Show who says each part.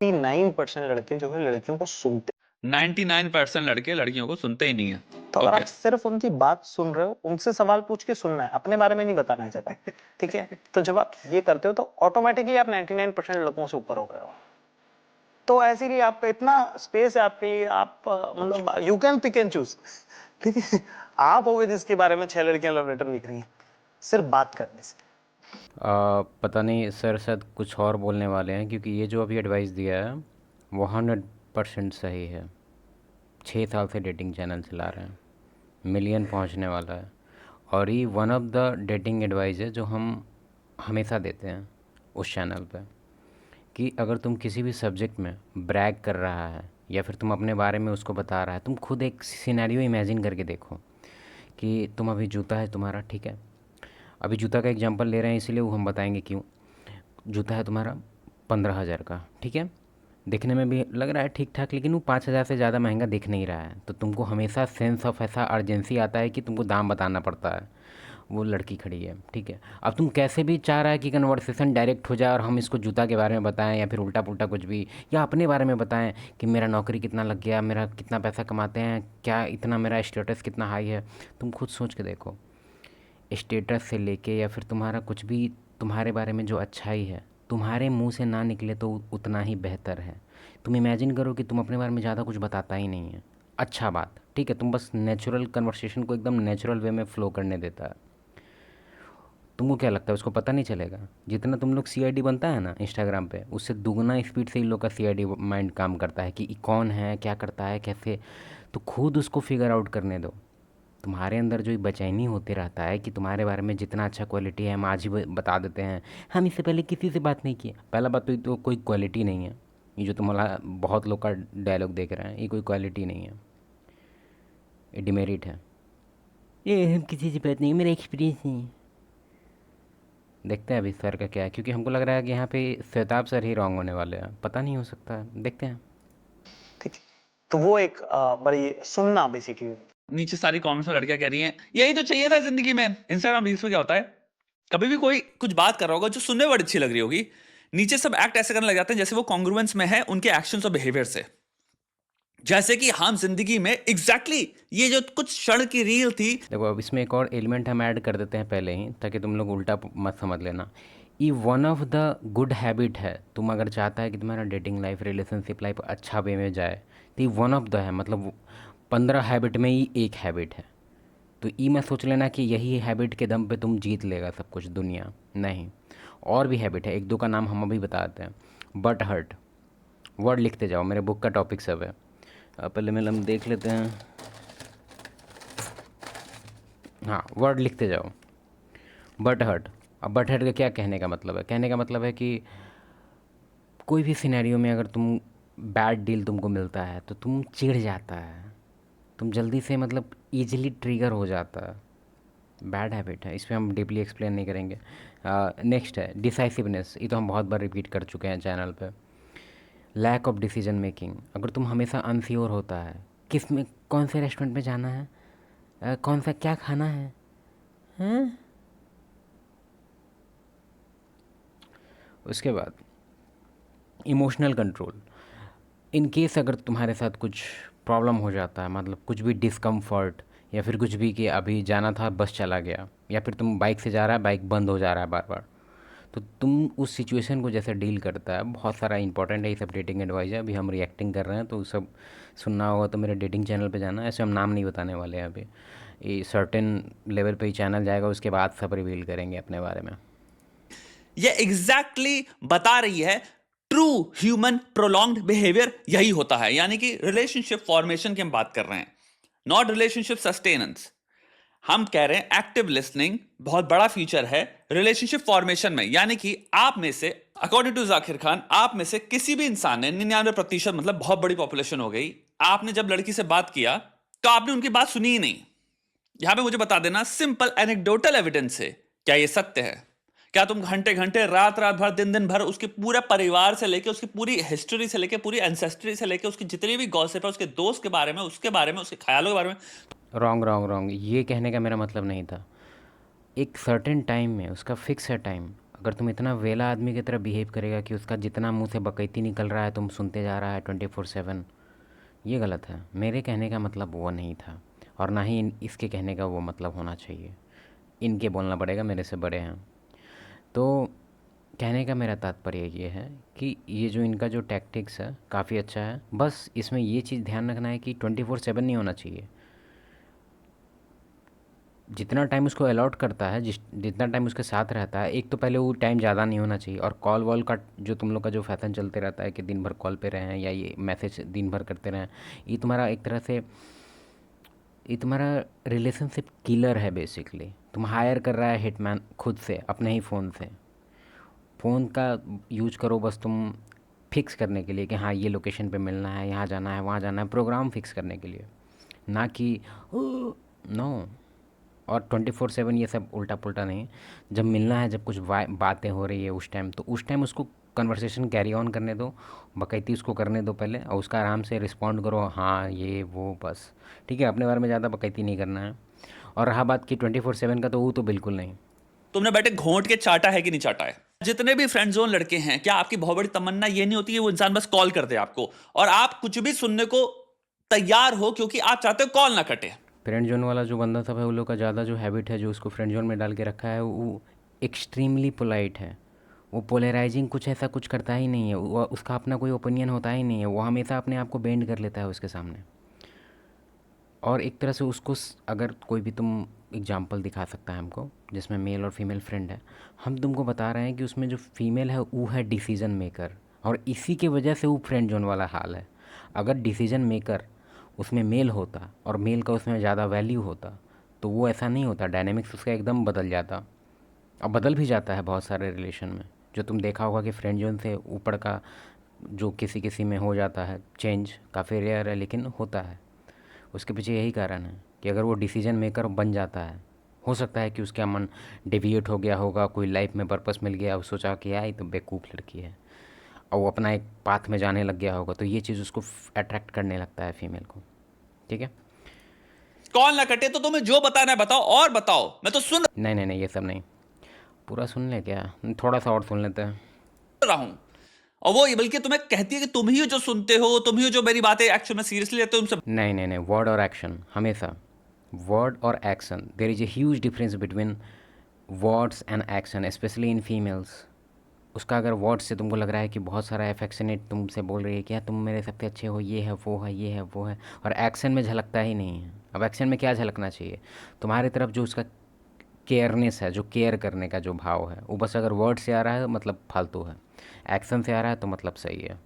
Speaker 1: 99% लड़के जो है लड़कियों को सुनते
Speaker 2: 99% लड़के लड़कियों को सुनते ही नहीं है।
Speaker 1: तो अगर
Speaker 2: ओके
Speaker 1: आप सिर्फ उनकी बात सुन रहे हो, उनसे सवाल पूछ के सुनना है, अपने बारे में नहीं बताना चाहते, ठीक है? तो जब आप ये करते हो तो ऑटोमेटिकली आप 99% लड़कों से ऊपर हो गए हो। तो ऐसे ही आपका इतना स्पेस है आपके, आप मतलब you can pick and choose, ठीक है? आप होगे जिसके बारे में 6 लड़कियां लव लेटर लिख रही हैं सिर्फ बात करने से।
Speaker 3: पता नहीं सर शायद कुछ और बोलने वाले हैं, क्योंकि ये जो अभी एडवाइस दिया है वो 100% सही है। 6 साल से डेटिंग चैनल चला रहे हैं, मिलियन पहुंचने वाला है, और ये one of the dating advice है जो हम हमेशा देते हैं उस चैनल पे, कि अगर तुम किसी भी सब्जेक्ट में ब्रैग कर रहा है या फिर तुम अपने बारे में उसको बता रहा है, तुम खुद एक सिनेरियो इमेजिन करके देखो कि तुम अभी जूता है तुम्हारा, ठीक है, अभी जूता का एग्जांपल ले रहे हैं इसीलिए वो हम बताएंगे क्यों। जूता है तुम्हारा 15,000 का, ठीक है, दिखने में भी लग रहा है ठीक ठाक, लेकिन वो 5,000 से ज़्यादा महंगा दिख नहीं रहा है, तो तुमको हमेशा सेंस ऑफ ऐसा अर्जेंसी आता है कि तुमको दाम बताना पड़ता है। वो लड़की खड़ी है, ठीक है, अब तुम कैसे भी चाह रहा है कि कन्वर्सेशन डायरेक्ट हो जाए और हम इसको जूता के बारे में बताएं या फिर उल्टा पुल्टा कुछ भी, या अपने बारे में बताएं कि मेरा नौकरी कितना लग गया, मेरा कितना पैसा कमाते हैं, क्या इतना मेरा स्टेटस कितना हाई है। तुम खुद सोच के देखो, स्टेटस से लेके या फिर तुम्हारा कुछ भी, तुम्हारे बारे में जो अच्छाई है तुम्हारे मुंह से ना निकले तो उतना ही बेहतर है। तुम इमेजिन करो कि तुम अपने बारे में ज़्यादा कुछ बताता ही नहीं है, अच्छा बात, ठीक है, तुम बस नेचुरल कन्वर्सेशन को एकदम नेचुरल वे में फ़्लो करने देता है। तुमको क्या लगता है उसको पता नहीं चलेगा? जितना तुम लोग सीआईडी बनता है ना इंस्टाग्राम पे, उससे दुगना स्पीड से इन लोग का सीआईडी माइंड काम करता है कि ये कौन है, क्या करता है, कैसे। तो खुद उसको फिगर आउट करने दो। तुम्हारे अंदर जो ये बेचैनी होते रहता है कि तुम्हारे बारे में जितना अच्छा क्वालिटी है हम आज ही बता देते हैं, हम इससे पहले किसी से बात नहीं किए। पहला बात तो ये तो कोई क्वालिटी नहीं है, ये जो तुम्हारा बहुत लोग का डायलॉग देख रहे हैं ये कोई क्वालिटी नहीं है, ये डिमेरिट है। ये हम किसी से बात नहीं, मेरा एक्सपीरियंस नहीं है। देखते हैं अभी सर का क्या है, क्योंकि हमको लग रहा है कि यहाँ पे श्वेताब सर ही रॉन्ग होने वाले हैं, पता नहीं, हो सकता है, देखते हैं।
Speaker 1: ठीक है, तो वो एक बड़ी सुनना बेसिकली।
Speaker 2: नीचे सारी कमेंट्स में लड़कियां कह रही हैं यही तो चाहिए था जिंदगी में। इंस्टाग्राम रील्स में क्या होता है, कभी भी कोई कुछ बात कर रहा होगा जो सुनने में बड़ी अच्छी लग रही होगी, नीचे सब एक्ट ऐसे करने लग जाते हैं जैसे वो कॉन्ग्रुएंस में है उनके एक्शंस और बिहेवियर से, जैसे कि हम जिंदगी में एग्जैक्टली ये जो कुछ क्षण की रील थी।
Speaker 3: देखो अब इसमें एक और एलिमेंट हम ऐड कर देते हैं पहले ही, ताकि तुम लोग उल्टा मत समझ लेना। ये one of the good habit है, तुम अगर चाहता है कि तुम्हारा डेटिंग लाइफ, रिलेशनशिप लाइफ अच्छा वे में जाए, तो ये वन ऑफ द है, मतलब 15 हैबिट में ही एक हैबिट है। तो ये मत सोच लेना कि यही हैबिट के दम पे तुम जीत लेगा सब कुछ दुनिया, नहीं, और भी हैबिट है, एक दो का नाम हम अभी बताते हैं। बट हर्ट, वर्ड लिखते जाओ, मेरे बुक का टॉपिक सब है। पहले में हम देख लेते हैं, हाँ, वर्ड लिखते जाओ। बट हर्ट, अब बट हर्ट का क्या कहने का मतलब है? कहने का मतलब है कि कोई भी सिनेरियो में अगर तुम बैड डील तुमको मिलता है तो तुम चिढ़ जाता है, तुम जल्दी से मतलब ईजिली ट्रिगर हो जाता है, बैड हैबिट है, इस पर हम डीपली एक्सप्लेन नहीं करेंगे। नेक्स्ट है डिसाइसिवनेस, ये तो हम बहुत बार रिपीट कर चुके हैं चैनल पे। लैक ऑफ डिसीजन मेकिंग, अगर तुम हमेशा अनश्योर होता है किस में, कौन से रेस्टोरेंट में जाना है, कौन सा क्या खाना है, हैं? उसके बाद इमोशनल कंट्रोल, इन केस अगर तुम्हारे साथ कुछ प्रॉब्लम हो जाता है, मतलब कुछ भी डिस्कम्फर्ट या फिर कुछ भी, कि अभी जाना था बस चला गया, या फिर तुम बाइक से जा रहा है बाइक बंद हो जा रहा है बार बार, तो तुम उस सिचुएशन को जैसे डील करता है, बहुत सारा इंपॉर्टेंट है ये सब डेटिंग एडवाइस है। अभी हम रिएक्टिंग कर रहे हैं तो सब सुनना होगा तो मेरे डेटिंग चैनल पे जाना, ऐसे हम नाम नहीं बताने वाले हैं अभी, ये सर्टेन लेवल पे ही चैनल जाएगा, उसके बाद सब रिवील करेंगे अपने बारे में।
Speaker 2: ये एग्जैक्टली बता रही है ट्रू ह्यूमन प्रोलॉन्ग्ड बिहेवियर यही होता है, यानी कि रिलेशनशिप फॉर्मेशन की हम बात कर रहे हैं, नॉट रिलेशनशिप सस्टेनेंस। हम कह रहे हैं एक्टिव लिसनिंग बहुत बड़ा फीचर है रिलेशनशिप फॉर्मेशन में, यानी कि आप में से, अकॉर्डिंग टू जाकिर खान, आप में से किसी भी इंसान ने 99%, मतलब बहुत बड़ी पॉपुलेशन हो गई, आपने जब लड़की से बात किया तो आपने उनकी बात सुनी ही नहीं। यहां पे मुझे बता देना सिंपल एनेक्डोटल एविडेंस से, क्या ये सत्य है? क्या तुम घंटे घंटे, रात रात भर, दिन दिन भर उसके पूरे परिवार से लेके, उसकी पूरी हिस्ट्री से लेके, पूरी एंसेस्ट्री से लेके, उसकी जितनी भी गॉसिप है, उसके दोस्त के बारे में, उसके बारे में, उसके ख्यालों के बारे में।
Speaker 3: रॉन्ग रॉन्ग रॉन्ग, ये कहने का मेरा मतलब नहीं था। एक सर्टेन टाइम में, उसका फिक्स है टाइम, अगर तुम इतना वेला आदमी की तरह बिहेव करेगा कि उसका जितना मुंह से बकैती निकल रहा है तुम सुनते जा रहा है 24/7, ये गलत है। मेरे कहने का मतलब वो नहीं था, और ना ही इसके कहने का वो मतलब होना चाहिए। इनके बोलना पड़ेगा, मेरे से बड़े हैं। तो कहने का मेरा तात्पर्य ये है कि ये जो इनका जो टैक्टिक्स है काफ़ी अच्छा है, बस इसमें ये चीज़ ध्यान रखना है कि 24/7 नहीं होना चाहिए। जितना टाइम उसको अलॉट करता है, जितना टाइम उसके साथ रहता है, एक तो पहले वो टाइम ज़्यादा नहीं होना चाहिए। और कॉल वॉल का जो तुम लोग का जो फैशन चलते रहता है कि दिन भर कॉल पे रहें या ये मैसेज दिन भर करते रहें, ये तुम्हारा एक तरह से ये तुम्हारा रिलेशनशिप किलर है बेसिकली। तुम हायर कर रहा है हिटमैन खुद से, अपने ही फ़ोन से। फ़ोन का यूज करो बस तुम फिक्स करने के लिए कि हाँ ये लोकेशन पे मिलना है, यहाँ जाना है, वहाँ जाना है, प्रोग्राम फिक्स करने के लिए, ना कि नो। और 24/7 ये सब उल्टा पुल्टा नहीं। जब मिलना है, जब कुछ बातें हो रही है उस टाइम, तो उस टाइम उसको कन्वर्सेशन कैरी ऑन करने दो, बकैती उसको करने दो पहले, और उसका आराम से रिस्पॉन्ड करो, हाँ ये वो, बस ठीक है। अपने बारे में ज़्यादा बकैती नहीं करना है। और रहा बात कि 24/7 का, तो वो तो बिल्कुल नहीं।
Speaker 2: तुमने बेटे घोंट के चाटा है कि नहीं चाटा है? जितने भी फ्रेंड जोन लड़के हैं, क्या आपकी बहुत बड़ी तमन्ना ये नहीं होती है वो इंसान बस कॉल कर दे आपको और आप कुछ भी सुनने को तैयार हो क्योंकि आप चाहते हो कॉल ना कटे?
Speaker 3: फ्रेंड जोन वाला जो बंदा सब है, वो लोग का ज़्यादा जो हैबिट है, जो उसको फ्रेंड जोन में डाल के रखा है, वो एक्सट्रीमली पोलाइट है। वो पोलराइजिंग कुछ ऐसा कुछ करता ही नहीं है, वो उसका अपना कोई ओपिनियन होता ही नहीं है। वो हमेशा अपने आप को बेंड कर लेता है उसके सामने। और एक तरह से उसको अगर कोई भी तुम एग्जांपल दिखा सकता है हमको जिसमें मेल और फीमेल फ्रेंड है, हम तुमको बता रहे हैं कि उसमें जो फीमेल है वो है डिसीजन मेकर, और इसी के वजह से वो फ्रेंड जोन वाला हाल है। अगर डिसीजन मेकर उसमें मेल होता और मेल का उसमें ज़्यादा वैल्यू होता, तो वो ऐसा नहीं होता, डायनेमिक्स उसका एकदम बदल जाता। और बदल भी जाता है बहुत सारे रिलेशन में, जो तुम देखा होगा कि फ्रेंड जोन से ऊपर का जो किसी किसी में हो जाता है चेंज, काफ़ी रेयर है लेकिन होता है। उसके पीछे यही कारण है कि अगर वो डिसीजन मेकर बन जाता है, हो सकता है कि उसका मन डेविएट हो गया होगा, कोई लाइफ में पर्पस मिल गया, वो सोचा कि यार ये तो बेवकूफ़ लड़की है, और वो अपना एक पाथ में जाने लग गया होगा, तो ये चीज़ उसको अट्रैक्ट करने लगता है फीमेल को। ठीक है,
Speaker 2: कॉल ना कटे तो तुम्हें जो बताना है बताओ, और बताओ, मैं तो सुन
Speaker 3: नहीं नहीं नहीं, ये सब नहीं। पूरा सुन ले क्या, थोड़ा सा और सुन लेते हैं।
Speaker 2: रहा हूं। और वो बल्कि तुम्हें कहती है कि तुम ही हो जो सुनते हो, तुम ही हो जो मेरी बातें एक्चुअल में सीरियसली लेते हो, तुमसे
Speaker 3: नहीं नहीं नहीं, वर्ड और एक्शन हमेशा, वर्ड और action, there is a huge difference between words and action, specially in females. उसका अगर वर्ड से तुमको लग रहा है कि बहुत सारा एफेक्शनेट तुमसे बोल रही है, क्या तुम मेरे सबसे अच्छे हो, ये है वो है, ये है वो है, और एक्शन में झलकता ही नहीं है। अब एक्शन में क्या झलकना चाहिए तुम्हारी तरफ, जो उसका केयरनेस है, जो केयर करने का जो भाव है, वो बस अगर वर्ड से आ रहा है मतलब फालतू है, एक्शन से आ रहा है तो मतलब सही है।